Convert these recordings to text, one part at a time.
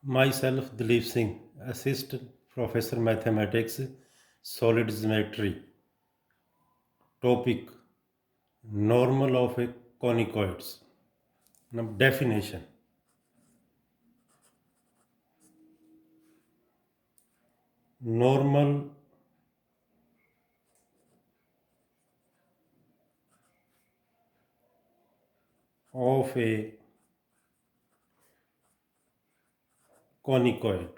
Myself, Dilip Singh, Assistant Professor Mathematics, Solid Geometry. Topic: Normal of a conicoids. Now, definition: Normal of a conicoid.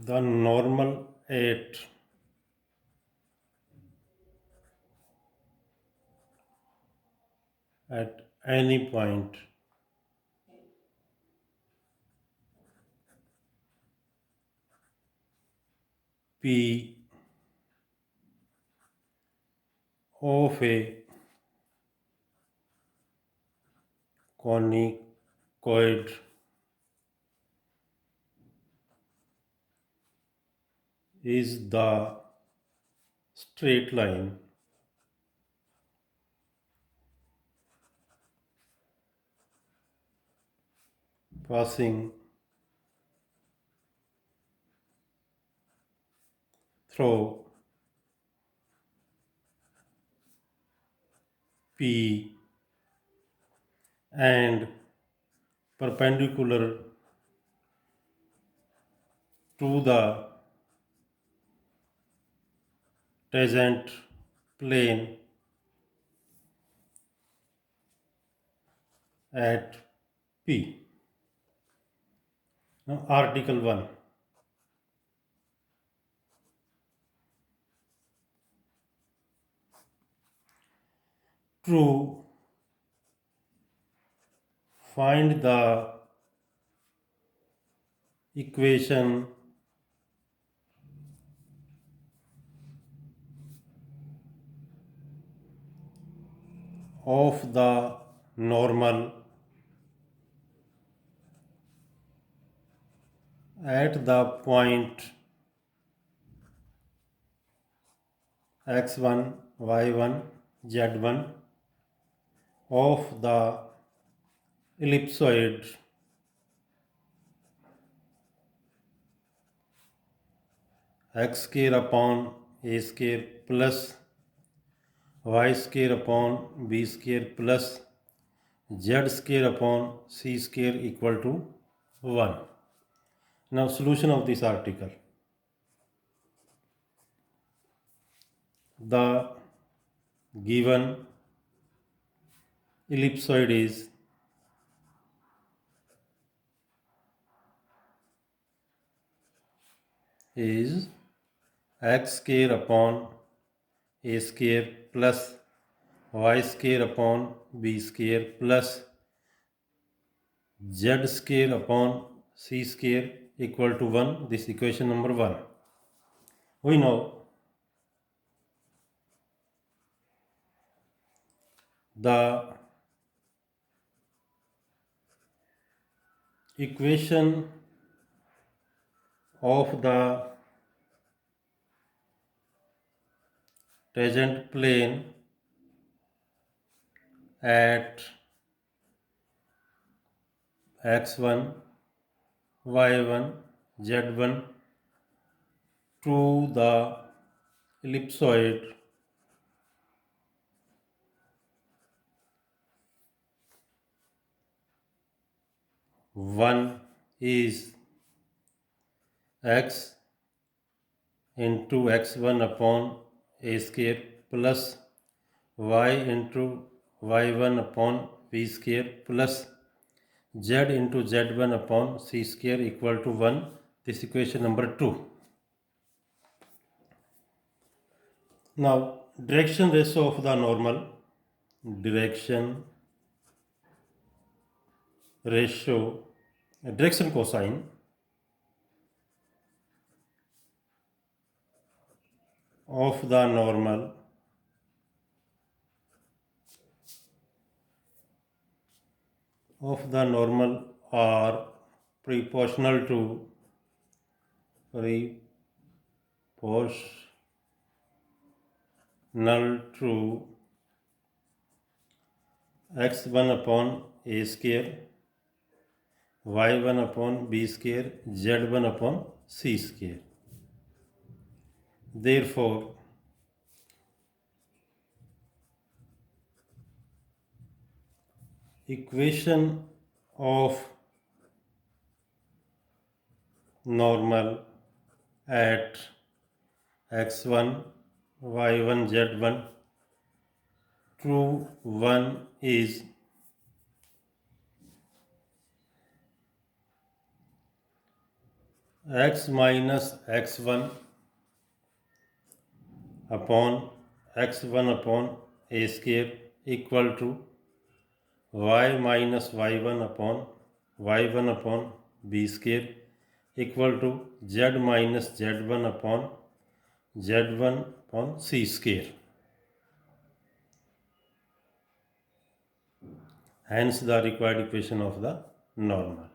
The normal at any point P of a conicoid is the straight line passing through P and perpendicular to the tangent plane at P. Now, Article 1. True, find the equation of the normal at the point x1, y1, z1 of the ellipsoid x square upon a square plus y square upon b square plus z square upon c square equal to 1. Now, solution of this article. The given ellipsoid is x square upon a square plus y square upon b square plus z square upon c square equal to 1. This equation number 1. We know the equation of the tangent plane at x1, y1, z1 to the ellipsoid one is x into x1 upon a square plus y into y1 upon v square plus z into z1 upon c square equal to 1. This equation number 2. Now, direction ratio of the normal. Direction ratio, direction cosine of the normal are proportional to x1 upon a square, y1 upon b square, z1 upon c square. Therefore, equation of normal at x1, y1, z1 true 1 is x minus x1 upon x1 upon a square equal to y minus y1 upon b square equal to z minus z1 upon c square. Hence the required equation of the normal.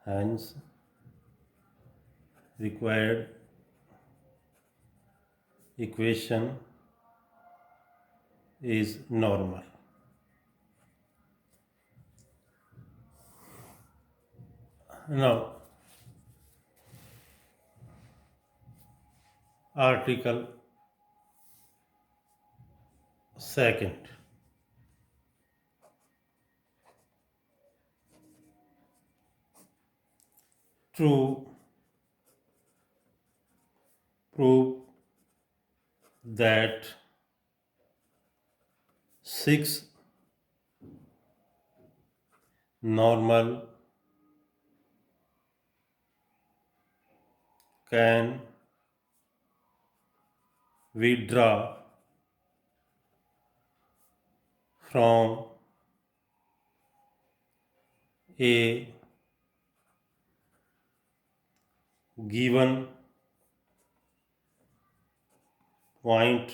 Hence required equation is normal. Now, article second. To prove that 6 normal can withdraw from a given point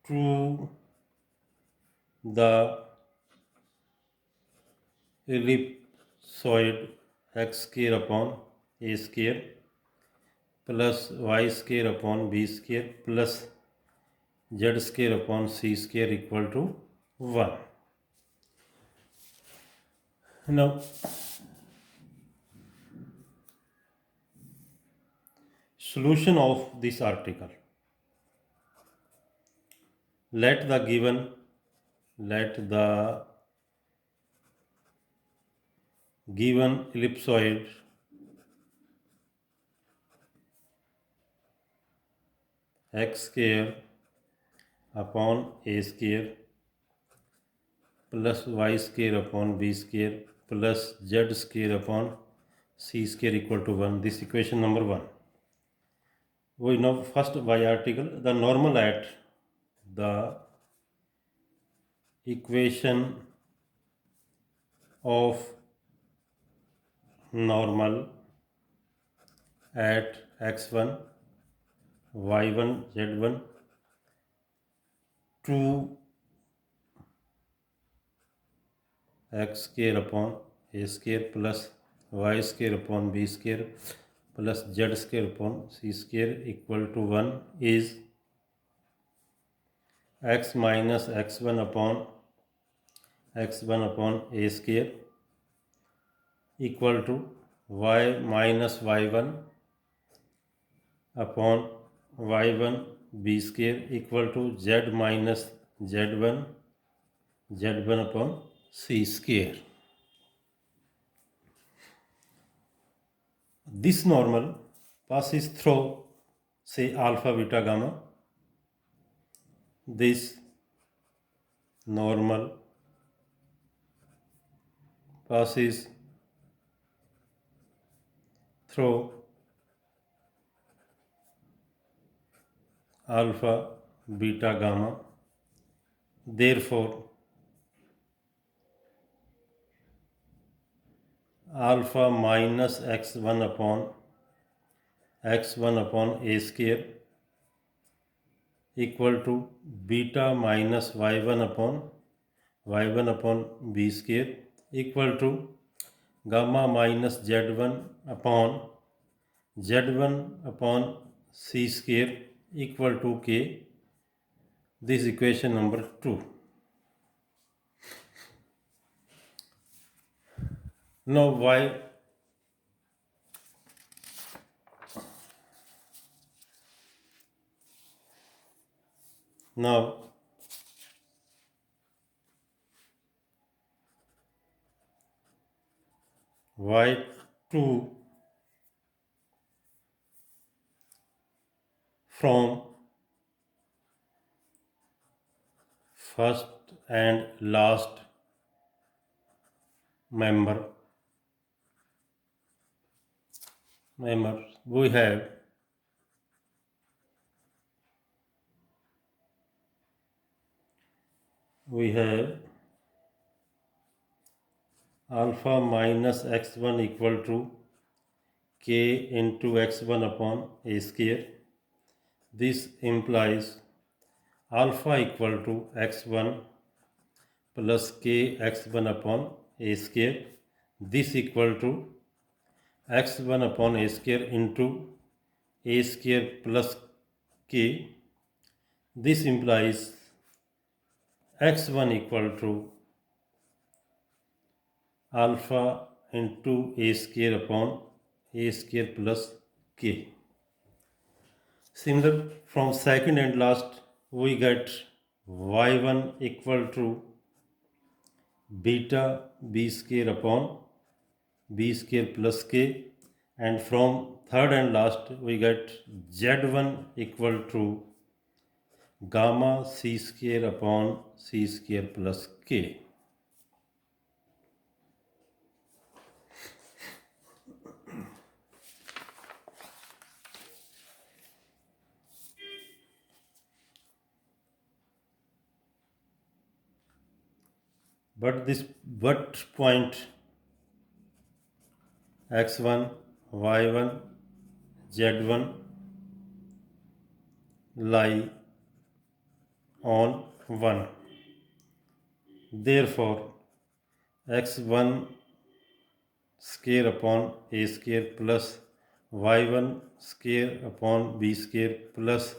to the ellipsoid x square upon a square plus y square upon b square plus z square upon c square equal to 1. Now, solution of this article. Let the given ellipsoid x square upon a square plus y square upon b square plus z square upon c square equal to 1. This equation number 1. We know first by article the normal at the equation of normal at x1, y1, z1 to x square upon a square plus y square upon b square plus z square upon c square equal to 1 is x minus x1 upon a square equal to y minus y1 upon y1 b square equal to z minus z1 upon c square. This normal passes through, say, alpha, beta, gamma. This normal passes through alpha, beta, gamma. Therefore, alpha minus x1 upon a square equal to beta minus y1 upon b square equal to gamma minus z1 upon c square equal to k This equation number 2. Now now y2 from first and last member members we have alpha minus x1 equal to k into x1 upon a square. This implies alpha equal to x1 plus k x1 upon a square. This equal to x1 upon a square into a square plus k. This implies x1 equal to alpha into a square upon a square plus k. Similar, from second and last we get y1 equal to beta b square upon b square plus k, and from third and last we get z1 equal to gamma c square upon c square plus k. But point x1, y1, z1 lie on 1. Therefore x1 square upon a square plus y1 square upon b square plus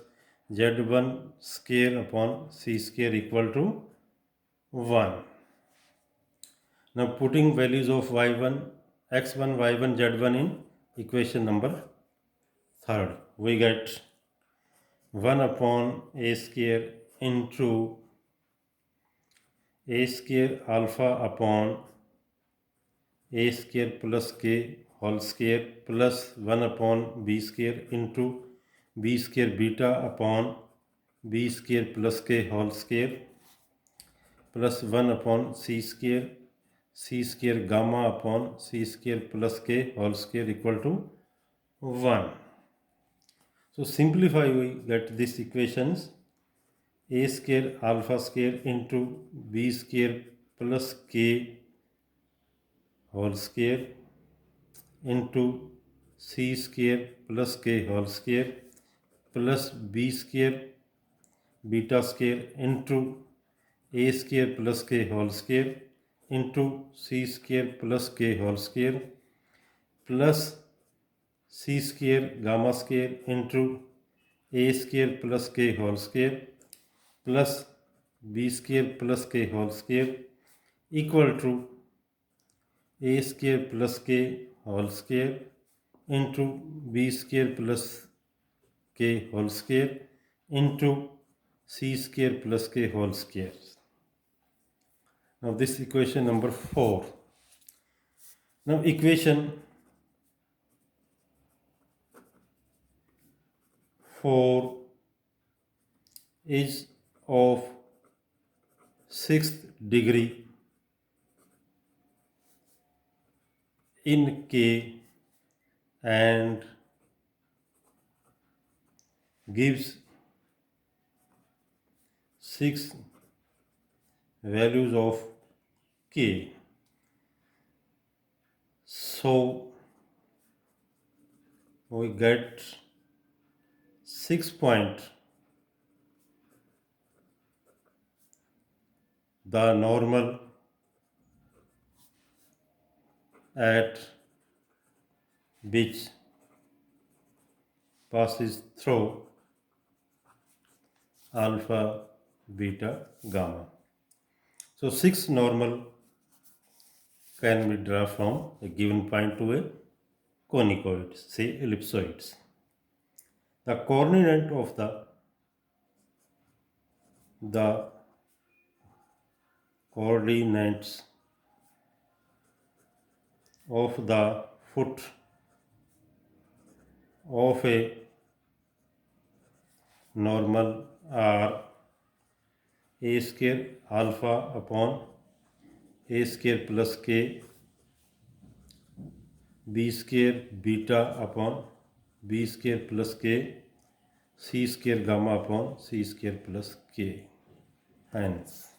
z1 square upon c square equal to 1. Now putting values of y1, x1, y1, z1 in equation number 3rd, we get 1 upon a square into a square alpha upon a square plus k whole square plus 1 upon b square into b square beta upon b square plus k whole square plus 1 upon c square gamma upon c square plus k whole square equal to 1. So simplify, we get these equations: a square alpha square into b square plus k whole square into c square plus k whole square plus b square beta square into a square plus k whole square into c square plus k whole square plus c square gamma square into a square plus k whole square plus b square plus k whole square equal to a square plus k whole square into b square plus k whole square into c square plus k whole square. Now this equation number 4. Now equation 4 is of 6th degree in k and gives 6 values of k. So we get 6 point the normal at which passes through alpha beta, gamma. So 6 normal can be drawn from a given point to a conicoid, say ellipsoids. The coordinate of the coordinates of the foot of a normal are a square alpha upon a square plus k, b square beta upon b square plus k, c square gamma upon c square plus k. Hence